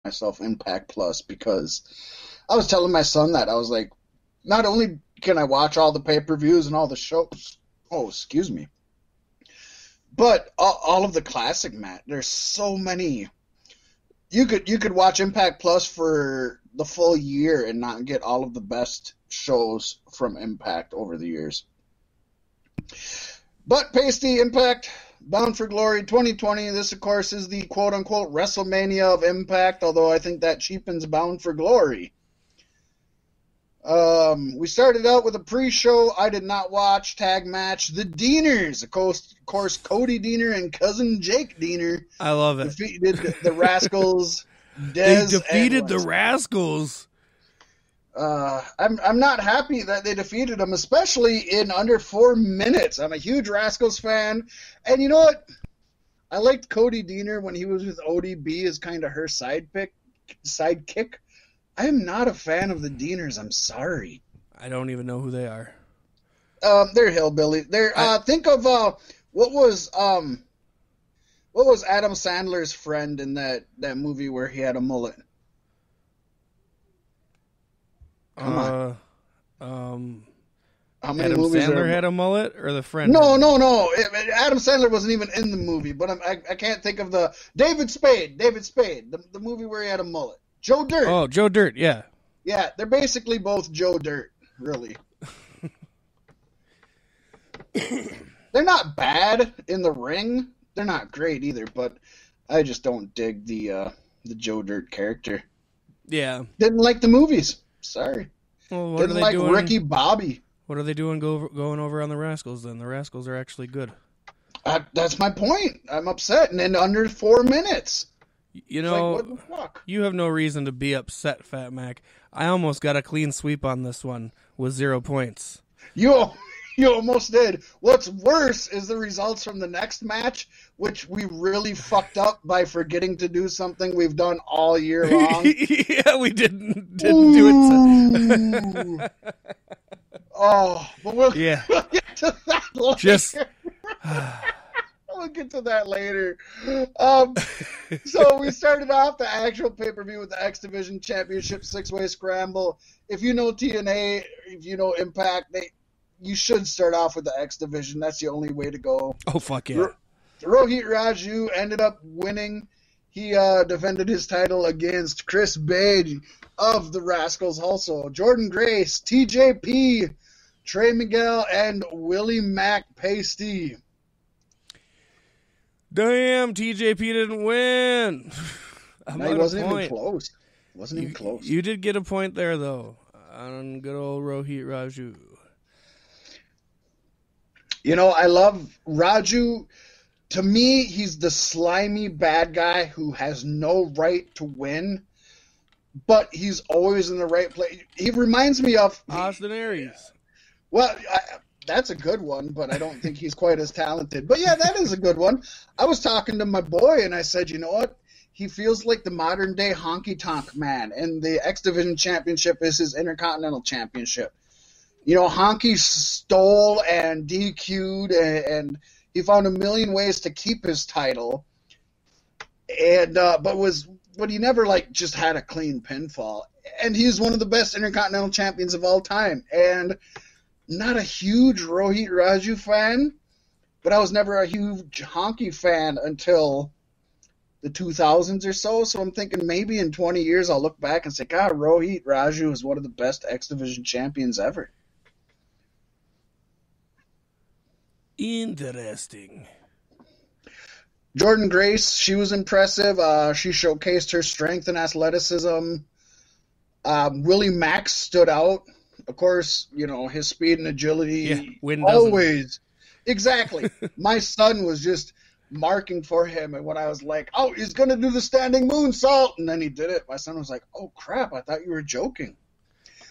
myself Impact Plus because I was telling my son that I was like, not only can I watch all the pay-per-views and all the shows, but all of the classic match. There's so many. You could watch Impact Plus for the full year and not get all of the best shows from Impact over the years. But Pasty, Impact, Bound for Glory 2020. This, of course, is the quote-unquote WrestleMania of Impact, although I think that cheapens Bound for Glory. We started out with a pre-show I did not watch tag match. The Deaners, of course, Cody Deaner and cousin Jake Deaner. I love it. Defeated the Rascals. They defeated the Rascals. I'm not happy that they defeated them, especially in under 4 minutes. I'm a huge Rascals fan, and you know what? I liked Cody Deaner when he was with ODB as kind of her sidekick. I'm not a fan of the Deaners. I'm sorry. I don't even know who they are. They're hillbilly. Think of what was Adam Sandler's friend in that movie where he had a mullet? Come on. How many Adam movies Sandler had a mullet, or the friend? No. Adam Sandler wasn't even in the movie, but I can't think of the David Spade, the movie where he had a mullet. Joe Dirt. Oh, Joe Dirt, yeah. Yeah, they're basically both Joe Dirt, really. They're not bad in the ring. They're not great either, but I just don't dig the Joe Dirt character. Yeah. Didn't like the movies. Sorry. Well, what Didn't are they like doing? Ricky Bobby. What are they doing going over on the Rascals then? The Rascals are actually good. That's my point. I'm upset. And in under 4 minutes. You know, like, what the fuck? You have no reason to be upset, Fat Mac. I almost got a clean sweep on this one with 0 points. You almost did. What's worse is the results from the next match, which we really fucked up by forgetting to do something we've done all year long. Yeah, we didn't do it. But we'll get to that later. We'll get to that later. So we started off the actual pay-per-view with the X Division Championship 6-way scramble. If you know TNA, if you know Impact, you should start off with the X Division. That's the only way to go. Oh, fuck yeah. Rohit Raju ended up winning. He defended his title against Chris Paige of the Rascals also. Jordan Grace, TJP, Trey Miguel, and Willie Mac Pasty. Damn, TJP didn't win. He wasn't even close. Wasn't even close. You did get a point there, though, on good old Rohit Raju. You know, I love Raju. To me, he's the slimy bad guy who has no right to win, but he's always in the right place. He reminds me of Austin Aries. Well, that's a good one, but I don't think he's quite as talented. But yeah, that is a good one. I was talking to my boy, and I said, you know what? He feels like the modern-day honky-tonk man, and the X Division Championship is his Intercontinental Championship. You know, Honky stole and DQ'd, and he found a million ways to keep his title, and but he never just had a clean pinfall. And he's one of the best Intercontinental champions of all time. And not a huge Rohit Raju fan, but I was never a huge Honky fan until the 2000s or so. So I'm thinking maybe in 20 years I'll look back and say, God, Rohit Raju is one of the best X Division champions ever. Interesting. Jordan Grace, she was impressive. She showcased her strength and athleticism. Willie Max stood out. Of course, you know, his speed and agility. Yeah, always. Exactly. My son was just marking for him, and when I was like, oh, he's going to do the standing moonsault, and then he did it, my son was like, oh, crap, I thought you were joking.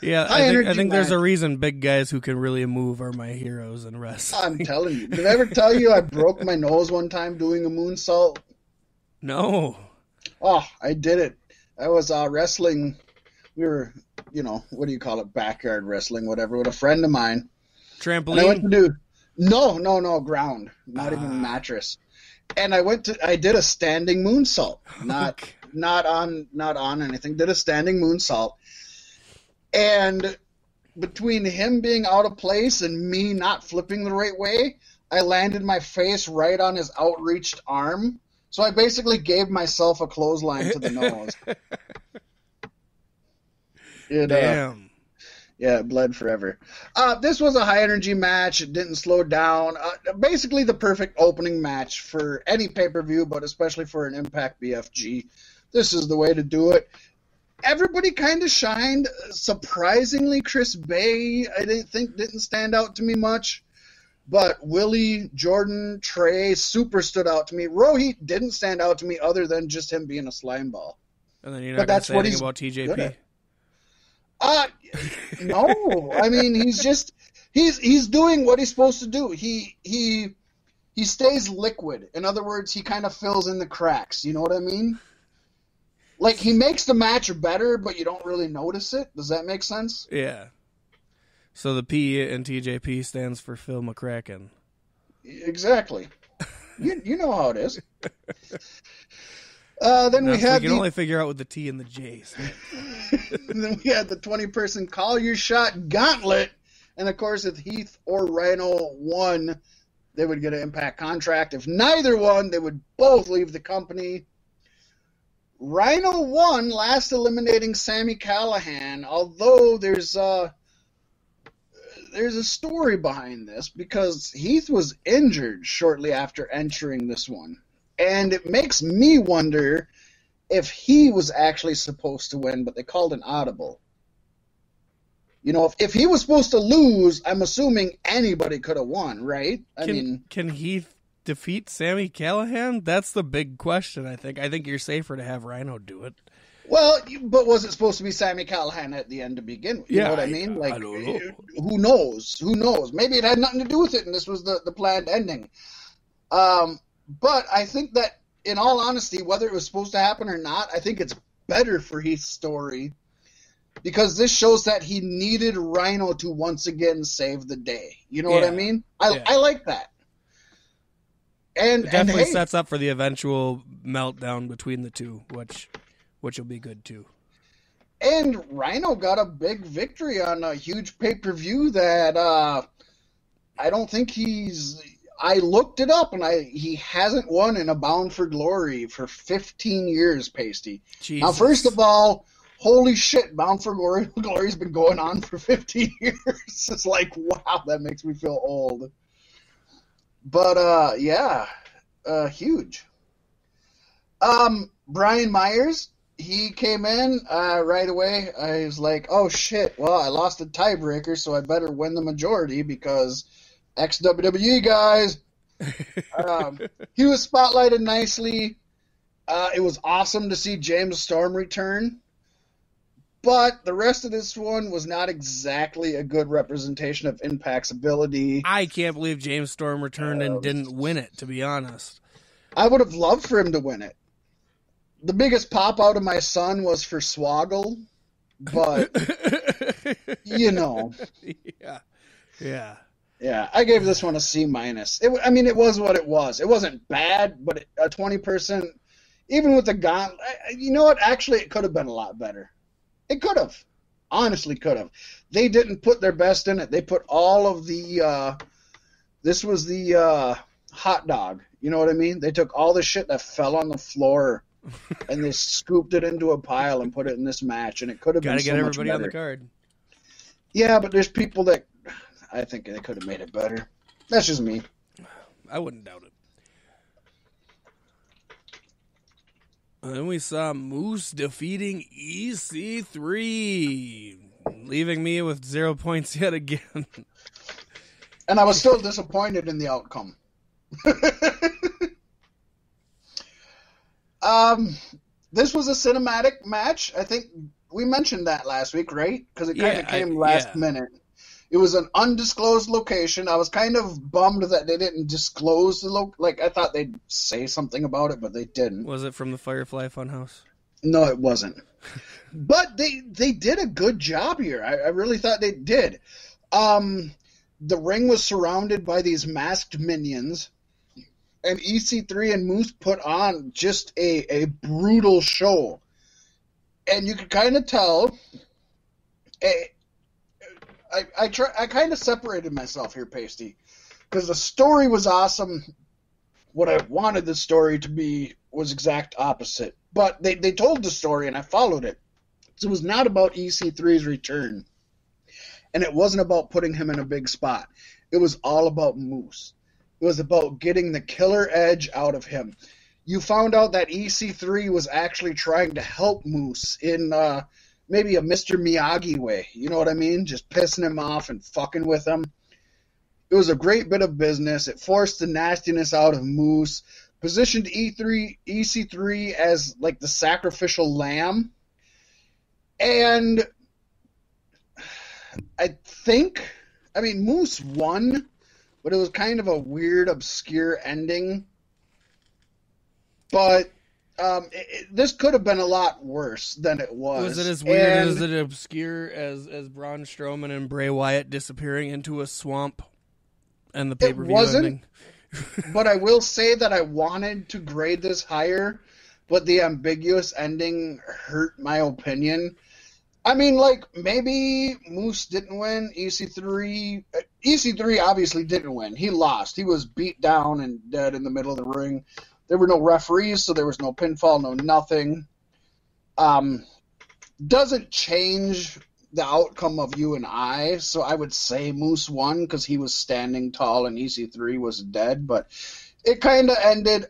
Yeah, I think there's a reason big guys who can really move are my heroes in wrestling. I'm telling you. Did I ever tell you I broke my nose one time doing a moonsault? No. Oh, I did it. I was wrestling. We were, you know, what do you call it? Backyard wrestling, whatever, with a friend of mine. Trampoline? And I went to do... No, ground. Not even a mattress. and I did a standing moonsault, not on anything. Did a standing moonsault, and between him being out of place and me not flipping the right way, I landed my face right on his outreached arm. So I basically gave myself a clothesline to the nose. Damn. Yeah, it bled forever. This was a high-energy match. It didn't slow down. Basically the perfect opening match for any pay-per-view, but especially for an Impact BFG. This is the way to do it. Everybody kind of shined. Surprisingly, Chris Bay, I didn't stand out to me much. But Willie, Jordan, Trey super stood out to me. Rohit didn't stand out to me other than just him being a slime ball. And then you're not going to say anything about TJP? No. I mean, he's doing what he's supposed to do. He stays liquid. In other words, he kind of fills in the cracks. You know what I mean? Like, he makes the match better, but you don't really notice it. Does that make sense? Yeah. So the P in TJP stands for Phil McCracken. Exactly. You know how it is. Then we can only figure out what the T and the J stand. Then we had the 20-person Call Your Shot Gauntlet. And, of course, if Heath or Rhino won, they would get an Impact contract. If neither won, they would both leave the company. Rhino won, last eliminating Sami Callihan, although there's a story behind this because Heath was injured shortly after entering this one. And it makes me wonder if he was actually supposed to win, but they called an audible. You know, if he was supposed to lose, I'm assuming anybody could have won, right? Can Heath defeat Sami Callihan? That's the big question, I think. I think you're safer to have Rhino do it. Well, but was it supposed to be Sami Callihan at the end to begin with? You know what I mean? Like, I don't know. Who knows? Who knows? Maybe it had nothing to do with it, and this was the planned ending. But I think that, in all honesty, whether it was supposed to happen or not, I think it's better for Heath's story because this shows that he needed Rhino to once again save the day. You know what I mean? I like that. And it definitely sets up for the eventual meltdown between the two, which will be good too. And Rhino got a big victory on a huge pay-per-view that I don't think I looked it up, and he hasn't won in a Bound for Glory for 15 years, Pasty. Jesus. Now, first of all, holy shit, Bound for Glory's been going on for 15 years. It's like, wow, that makes me feel old. But, huge. Brian Myers, he came in right away. I was like, oh, shit, well, I lost a tiebreaker, so I better win the majority because ex-WWE guys. He was spotlighted nicely. It was awesome to see James Storm return. But the rest of this one was not exactly a good representation of Impact's ability. I can't believe James Storm returned and didn't win it, to be honest. I would have loved for him to win it. The biggest pop out of my son was for Swoggle, but, you know. Yeah. Yeah, I gave this one a C-. It was what it was. It wasn't bad, but a 20%, even with the gauntlet, you know what? Actually, it could have been a lot better. It could have. Honestly could have. They didn't put their best in it. They put all of the, this was the hot dog. You know what I mean? They took all the shit that fell on the floor and they scooped it into a pile and put it in this match, and it could have been so much better. Gotta get everybody on the card. Yeah, but there's people that I think they could have made it better. That's just me. I wouldn't doubt it. And then we saw Moose defeating EC3, leaving me with 0 points yet again. And I was still disappointed in the outcome. This was a cinematic match. I think we mentioned that last week, right? Because it kind of came last minute. It was an undisclosed location. I was kind of bummed that they didn't disclose the I thought they'd say something about it, but they didn't. Was it from the Firefly Funhouse? No, it wasn't. But they did a good job here. I really thought they did. The ring was surrounded by these masked minions. And EC3 and Moose put on just a brutal show. And you could kind of tell. I kind of separated myself here, Pasty, because the story was awesome. What I wanted the story to be was exact opposite. But they told the story, and I followed it. So it was not about EC3's return. And it wasn't about putting him in a big spot. It was all about Moose. It was about getting the killer edge out of him. You found out that EC3 was actually trying to help Moose in maybe a Mr. Miyagi way. You know what I mean? Just pissing him off and fucking with him. It was a great bit of business. It forced the nastiness out of Moose. Positioned EC3 as like the sacrificial lamb. And Moose won, but it was kind of a weird, obscure ending. But this could have been a lot worse than it was. Was it as weird, as it obscure as Braun Strowman and Bray Wyatt disappearing into a swamp and the pay-per-view ending? But I will say that I wanted to grade this higher, but the ambiguous ending hurt my opinion. I mean, like, maybe Moose didn't win. EC3 obviously didn't win. He lost. He was beat down and dead in the middle of the ring. There were no referees, so there was no pinfall, no nothing. Doesn't change the outcome of you and I, so I would say Moose won because he was standing tall and EC3 was dead, but it kind of ended.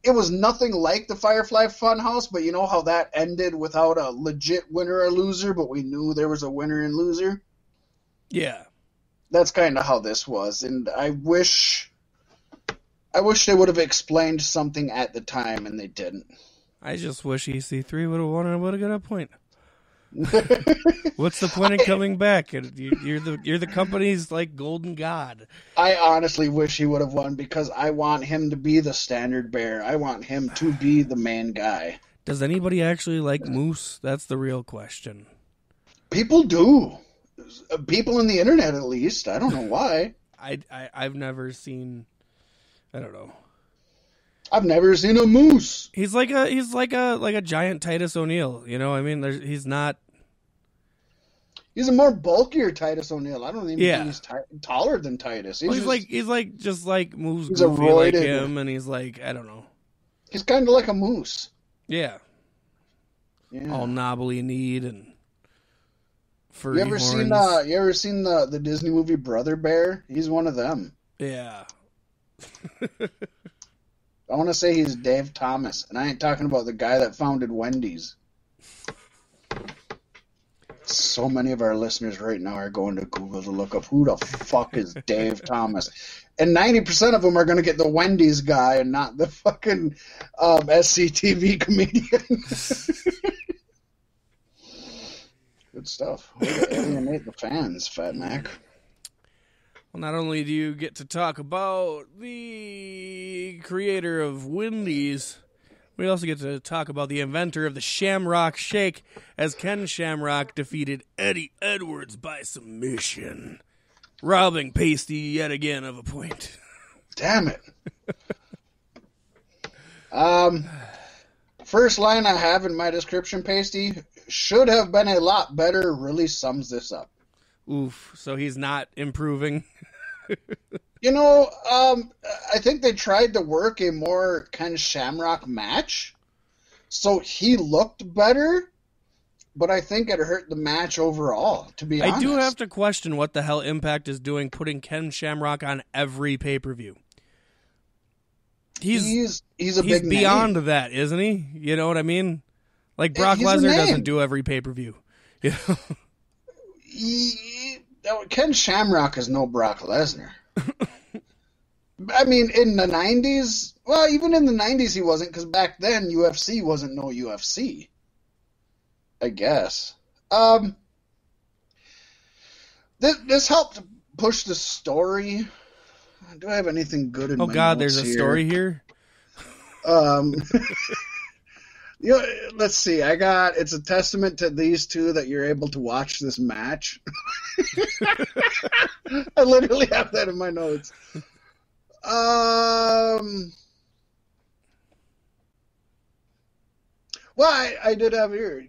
It was nothing like the Firefly Funhouse, but you know how that ended without a legit winner or loser, but we knew there was a winner and loser? Yeah. That's kind of how this was, and I wish they would have explained something at the time, and they didn't. I just wish EC3 would have won and would have got a point. What's the point of coming back? You're the company's like golden god. I honestly wish he would have won because I want him to be the standard bearer. I want him to be the main guy. Does anybody actually like Moose? That's the real question. People do. People on the internet, at least. I don't know why. I've never seen. I don't know. I've never seen a moose. He's like a giant Titus O'Neil. You know, I mean, he's not. He's a more bulkier Titus O'Neil. I don't even think he's taller than Titus. He's just like moves he's goofy like him, and he's like, I don't know. He's kind of like a moose. Yeah. All knobbly kneed and furry you ever horns. seen the Disney movie Brother Bear? He's one of them. Yeah. I want to say he's Dave Thomas, and I ain't talking about the guy that founded Wendy's. So many of our listeners right now are going to Google to look up who the fuck is Dave Thomas. And 90% of them are going to get the Wendy's guy and not the fucking SCTV comedian. Good stuff. Way to alienate the fans, Fat Mac. Well, not only do you get to talk about the creator of Wendy's, we also get to talk about the inventor of the Shamrock Shake, as Ken Shamrock defeated Eddie Edwards by submission, robbing Pasty yet again of a point. Damn it. First line I have in my description, Pasty, should have been a lot better, really sums this up. Oof, so he's not improving. You know, I think they tried to work a more Ken Shamrock match, so he looked better, but I think it hurt the match overall, to be honest. I do have to question what the hell Impact is doing putting Ken Shamrock on every pay-per-view. He's a big beyond name. That, isn't he? You know what I mean? Like Brock Lesnar doesn't do every pay-per-view. You know? Ken Shamrock is no Brock Lesnar. I mean, in the 90s, well, even in the 90s he wasn't, because back then UFC wasn't no UFC. I guess. This helped push the story. Do I have anything good in my notes? Oh God, there's a story here? You know, let's see. It's a testament to these two that you're able to watch this match. I literally have that in my notes. Well, I did have here.